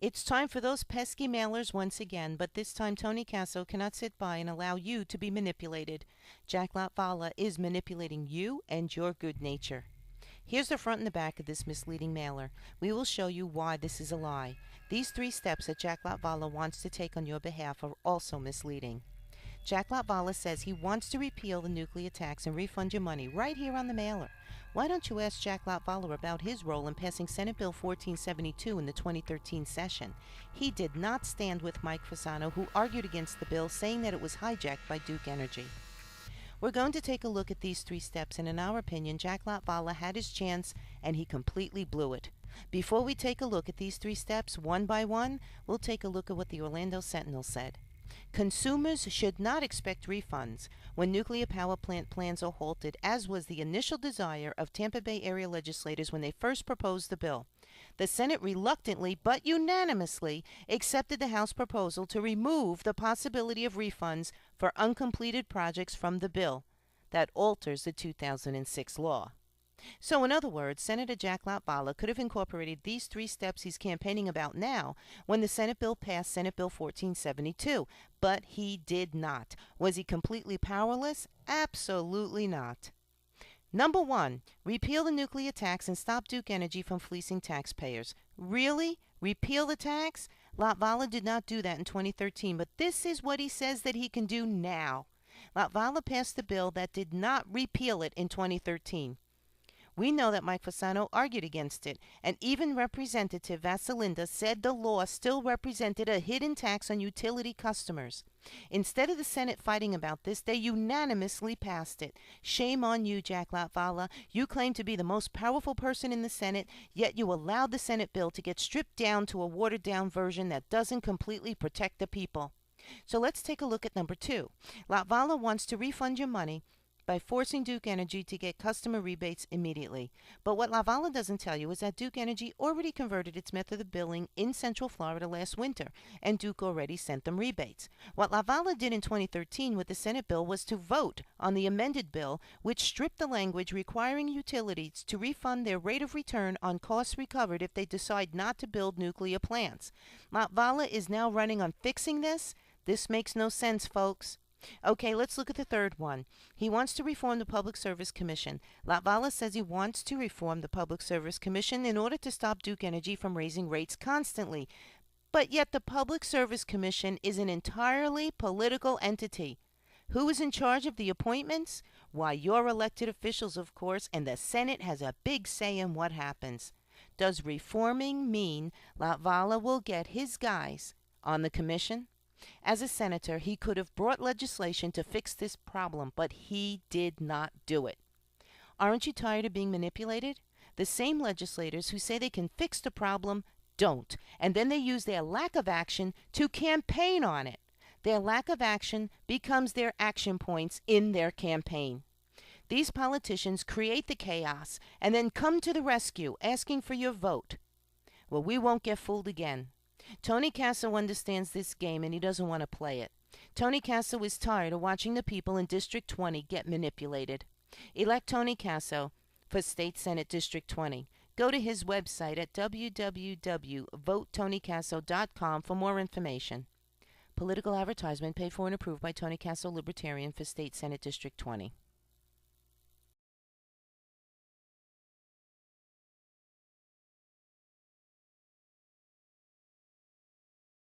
It's time for those pesky mailers once again, but this time Tony Caso cannot sit by and allow you to be manipulated. Jack Latvala is manipulating you and your good nature. Here's the front and the back of this misleading mailer. We will show you why this is a lie. These 3 steps that Jack Latvala wants to take on your behalf are also misleading. Jack Latvala says he wants to repeal the nuclear tax and refund your money right here on the mailer. Why don't you ask Jack Latvala about his role in passing Senate Bill 1472 in the 2013 session? He did not stand with Mike Fasano, who argued against the bill, saying that it was hijacked by Duke Energy. We're going to take a look at these 3 steps, and in our opinion, Jack Latvala had his chance and he completely blew it. Before we take a look at these 3 steps, one by one, we'll take a look at what the Orlando Sentinel said. Consumers should not expect refunds when nuclear power plant plans are halted, as was the initial desire of Tampa Bay area legislators when they first proposed the bill. The Senate reluctantly but unanimously accepted the House proposal to remove the possibility of refunds for uncompleted projects from the bill that alters the 2006 law. So in other words, Senator Jack Latvala could have incorporated these 3 steps he's campaigning about now when the Senate bill passed Senate Bill 1472, but he did not. Was he completely powerless? Absolutely not. Number 1, repeal the nuclear tax and stop Duke Energy from fleecing taxpayers. Really? Repeal the tax? Latvala did not do that in 2013, but this is what he says that he can do now. Latvala passed a bill that did not repeal it in 2013. We know that Mike Fasano argued against it, and even Representative Vasilinda said the law still represented a hidden tax on utility customers. Instead of the Senate fighting about this, they unanimously passed it. Shame on you, Jack Latvala. You claim to be the most powerful person in the Senate, yet you allowed the Senate bill to get stripped down to a watered-down version that doesn't completely protect the people. So let's take a look at number 2. Latvala wants to refund your money by forcing Duke Energy to get customer rebates immediately. But what Latvala doesn't tell you is that Duke Energy already converted its method of billing in Central Florida last winter, and Duke already sent them rebates. What Latvala did in 2013 with the Senate bill was to vote on the amended bill, which stripped the language requiring utilities to refund their rate of return on costs recovered if they decide not to build nuclear plants. Latvala is now running on fixing this. This makes no sense, folks. Okay, let's look at the 3rd one. He wants to reform the Public Service Commission. Latvala says he wants to reform the Public Service Commission in order to stop Duke Energy from raising rates constantly. But yet the Public Service Commission is an entirely political entity. Who is in charge of the appointments? Why, your elected officials, of course, and the Senate has a big say in what happens. Does reforming mean Latvala will get his guys on the commission? As a senator, he could have brought legislation to fix this problem, but he did not do it. Aren't you tired of being manipulated? The same legislators who say they can fix the problem don't, and then they use their lack of action to campaign on it. Their lack of action becomes their action points in their campaign. These politicians create the chaos and then come to the rescue, asking for your vote. Well, we won't get fooled again. Tony Caso understands this game and he doesn't want to play it. Tony Caso is tired of watching the people in District 20 get manipulated. Elect Tony Caso for State Senate District 20. Go to his website at www.votetonycaso.com for more information. Political advertisement paid for and approved by Tony Caso, Libertarian for State Senate District 20.